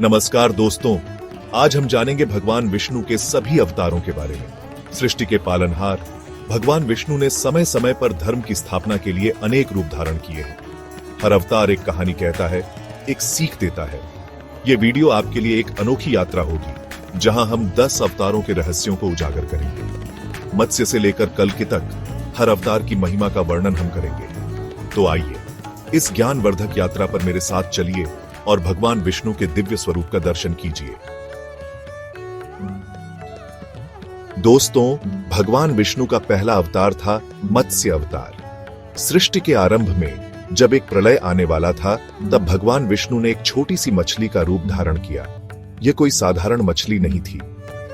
नमस्कार दोस्तों, आज हम जानेंगे भगवान विष्णु के सभी अवतारों के बारे में। सृष्टि के पालनहार भगवान विष्णु ने समय समय पर धर्म की स्थापना के लिए अनेक रूप धारण किए हैं। हर अवतार एक कहानी कहता है, एक सीख देता है। ये वीडियो आपके लिए एक अनोखी यात्रा होगी, जहां हम 10 अवतारों के रहस्यों को उजागर करेंगे। मत्स्य से लेकर कल्कि तक हर अवतार की महिमा का वर्णन हम करेंगे। तो आइए इस ज्ञानवर्धक यात्रा पर मेरे साथ चलिए और भगवान विष्णु के दिव्य स्वरूप का दर्शन कीजिए। दोस्तों, भगवान विष्णु का पहला अवतार था मत्स्य अवतार। सृष्टि के आरंभ में जब एक प्रलय आने वाला था, तब भगवान विष्णु ने एक छोटी सी मछली का रूप धारण किया। यह कोई साधारण मछली नहीं थी।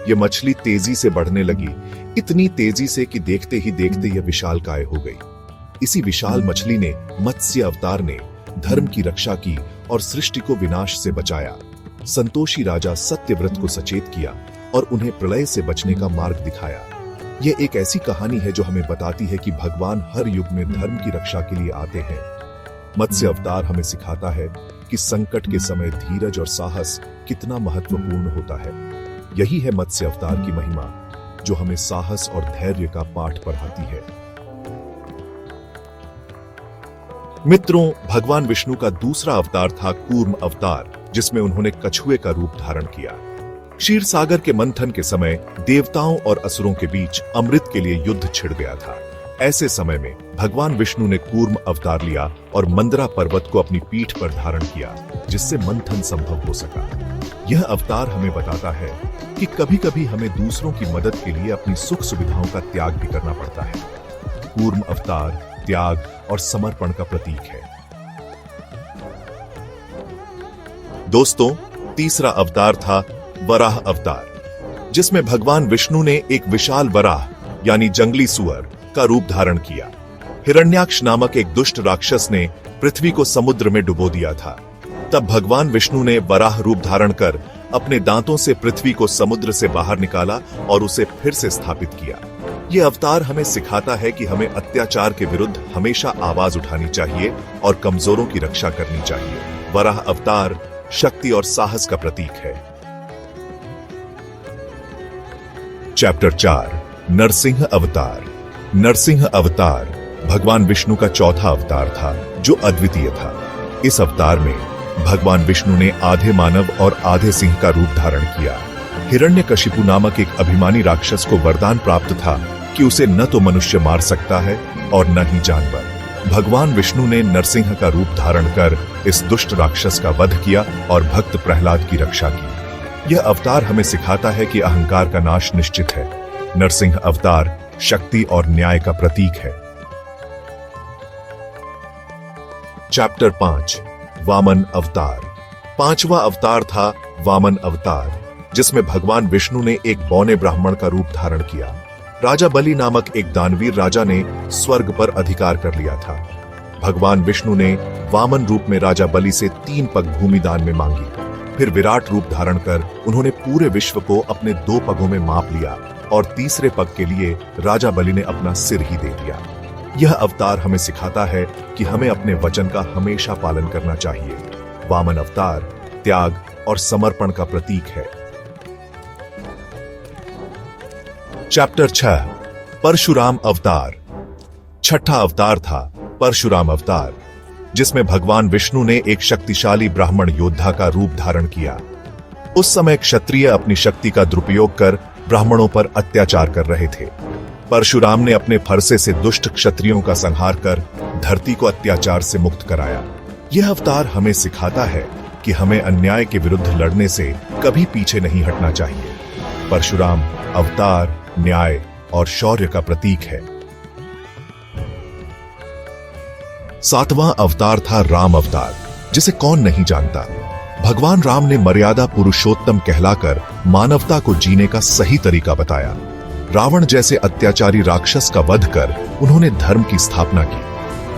यह मछली तेजी से बढ़ने लगी, इतनी तेजी से कि देखते ही देखते यह विशालकाय हो गई। इसी विशाल मछली ने, मत्स्य अवतार ने, धर्म की रक्षा की और सृष्टि को विनाश से बचाया। संतोषी राजा सत्यव्रत को सचेत किया और उन्हें प्रलय से बचने का मार्ग दिखाया। यह एक ऐसी कहानी है जो हमें बताती है कि भगवान हर युग में धर्म की रक्षा के लिए आते हैं। मत्स्य अवतार हमें सिखाता है कि संकट के समय धीरज और साहस कितना महत्वपूर्ण होता है। यही है मत्स्य अवतार की महिमा, जो हमें साहस और धैर्य का पाठ पढ़ाती है। मित्रों, भगवान विष्णु का दूसरा अवतार था कूर्म अवतार, जिसमें उन्होंने कछुए का रूप धारण किया। क्षीर सागर के मंथन के समय देवताओं और असुरों के बीच अमृत के लिए युद्ध छिड़ गया था। ऐसे समय में भगवान विष्णु ने कूर्म अवतार लिया और मंदरा पर्वत को अपनी पीठ पर धारण किया, जिससे मंथन संभव हो सका। यह अवतार हमें बताता है कि कभी-कभी हमें दूसरों की मदद के लिए अपनी सुख सुविधाओं का त्याग भी करना पड़ता है। कूर्म अवतार त्याग और समर्पण का प्रतीक है। दोस्तों, तीसरा अवतार था वराह अवतार, जिसमें भगवान विष्णु ने एक विशाल वराह यानी जंगली सुअर का रूप धारण किया। हिरण्याक्ष नामक एक दुष्ट राक्षस ने पृथ्वी को समुद्र में डुबो दिया था। तब भगवान विष्णु ने वराह रूप धारण कर अपने दांतों से पृथ्वी को समुद्र से बाहर निकाला और उसे फिर से स्थापित किया। यह अवतार हमें सिखाता है कि हमें अत्याचार के विरुद्ध हमेशा आवाज उठानी चाहिए और कमजोरों की रक्षा करनी चाहिए। वराह अवतार शक्ति और साहस का प्रतीक है। चैप्टर 4, नरसिंह अवतार। नरसिंह अवतार भगवान विष्णु का चौथा अवतार था, जो अद्वितीय था। इस अवतार में भगवान विष्णु ने आधे मानव और आधे सिंह का रूप धारण किया। हिरण्यकशिपु नामक एक अभिमानी राक्षस को वरदान प्राप्त था कि उसे न तो मनुष्य मार सकता है और न ही जानवर। भगवान विष्णु ने नरसिंह का रूप धारण कर इस दुष्ट राक्षस का वध किया और भक्त प्रहलाद की रक्षा की। यह अवतार हमें सिखाता है कि अहंकार का नाश निश्चित है। नरसिंह अवतार शक्ति और न्याय का प्रतीक है। चैप्टर 5, वामन अवतार। पांचवा अवतार था वामन अवतार, जिसमें भगवान विष्णु ने एक बौने ब्राह्मण का रूप धारण किया। राजा बलि नामक एक दानवीर राजा ने स्वर्ग पर अधिकार कर लिया था। भगवान विष्णु ने वामन रूप में राजा बलि से 3 पग भूमि दान में मांगी। फिर विराट रूप धारण कर उन्होंने पूरे विश्व को अपने 2 पगों में माप लिया और तीसरे पग के लिए राजा बलि ने अपना सिर ही दे दिया। यह अवतार हमें सिखाता है कि हमें अपने वचन का हमेशा पालन करना चाहिए। वामन अवतार त्याग और समर्पण का प्रतीक है। चैप्टर 6, परशुराम अवतार। छठा अवतार था परशुराम अवतार, जिसमें भगवान विष्णु ने एक शक्तिशाली ब्राह्मण योद्धा का रूप धारण किया। उस समय क्षत्रिय अपनी शक्ति का दुरुपयोग कर ब्राह्मणों पर अत्याचार कर रहे थे। परशुराम ने अपने फरसे से दुष्ट क्षत्रियों का संहार कर धरती को अत्याचार से मुक्त कराया। यह अवतार हमें सिखाता है कि हमें अन्याय के विरुद्ध लड़ने से कभी पीछे नहीं हटना चाहिए। परशुराम अवतार न्याय और शौर्य का प्रतीक है। 7वां अवतार था राम अवतार, जिसे कौन नहीं जानता। भगवान राम ने मर्यादा पुरुषोत्तम कहलाकर मानवता को जीने का सही तरीका बताया। रावण जैसे अत्याचारी राक्षस का वध कर उन्होंने धर्म की स्थापना की।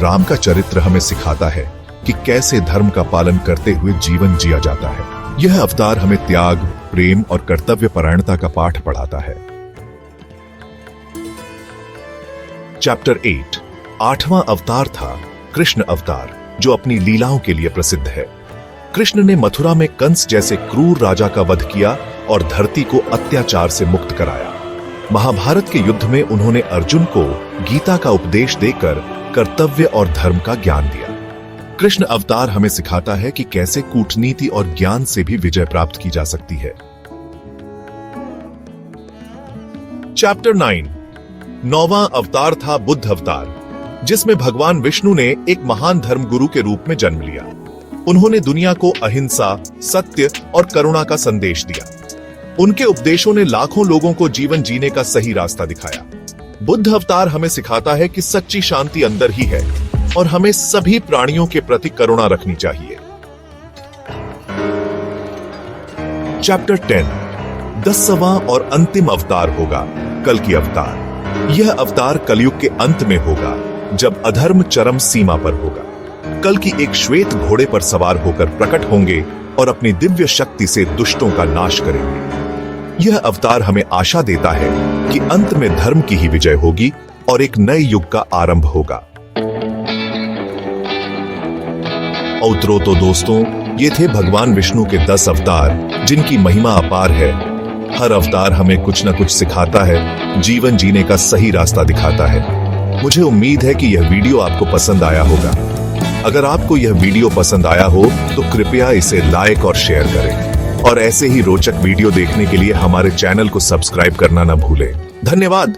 राम का चरित्र हमें सिखाता है कि कैसे धर्म का पालन करते हुए जीवन जिया जाता है। यह अवतार हमें त्याग, प्रेम और कर्तव्य परायणता का पाठ पढ़ाता है। चैप्टर 8, 8वां अवतार था कृष्ण अवतार, जो अपनी लीलाओं के लिए प्रसिद्ध है। कृष्ण ने मथुरा में कंस जैसे क्रूर राजा का वध किया और धरती को अत्याचार से मुक्त कराया। महाभारत के युद्ध में उन्होंने अर्जुन को गीता का उपदेश देकर कर्तव्य और धर्म का ज्ञान दिया। कृष्ण अवतार हमें सिखाता है कि कैसे कूटनीति और ज्ञान से भी विजय प्राप्त की जा सकती है। चैप्टर 9 9वां अवतार था बुद्ध अवतार, जिसमें भगवान विष्णु ने एक महान धर्मगुरु के रूप में जन्म लिया। उन्होंने दुनिया को अहिंसा, सत्य और करुणा का संदेश दिया। उनके उपदेशों ने लाखों लोगों को जीवन जीने का सही रास्ता दिखाया। बुद्ध अवतार हमें सिखाता है कि सच्ची शांति अंदर ही है और हमें सभी प्राणियों के प्रति करुणा रखनी चाहिए। चैप्टर 10 10वां और अंतिम अवतार होगा कल्कि अवतार। यह अवतार कलयुग के अंत में होगा, जब अधर्म चरम सीमा पर होगा। कल्कि एक श्वेत घोड़े पर सवार होकर प्रकट होंगे और अपनी दिव्य शक्ति से दुष्टों का नाश करेंगे। यह अवतार हमें आशा देता है कि अंत में धर्म की ही विजय होगी और एक नए युग का आरंभ होगा। औतरो तो दोस्तों, ये थे भगवान विष्णु के 10 अवतार, जिनकी महिमा अपार है। हर अवतार हमें कुछ न कुछ सिखाता है, जीवन जीने का सही रास्ता दिखाता है। मुझे उम्मीद है कि यह वीडियो आपको पसंद आया होगा। अगर आपको यह वीडियो पसंद आया हो तो कृपया इसे लाइक और शेयर करें और ऐसे ही रोचक वीडियो देखने के लिए हमारे चैनल को सब्सक्राइब करना न भूलें। धन्यवाद।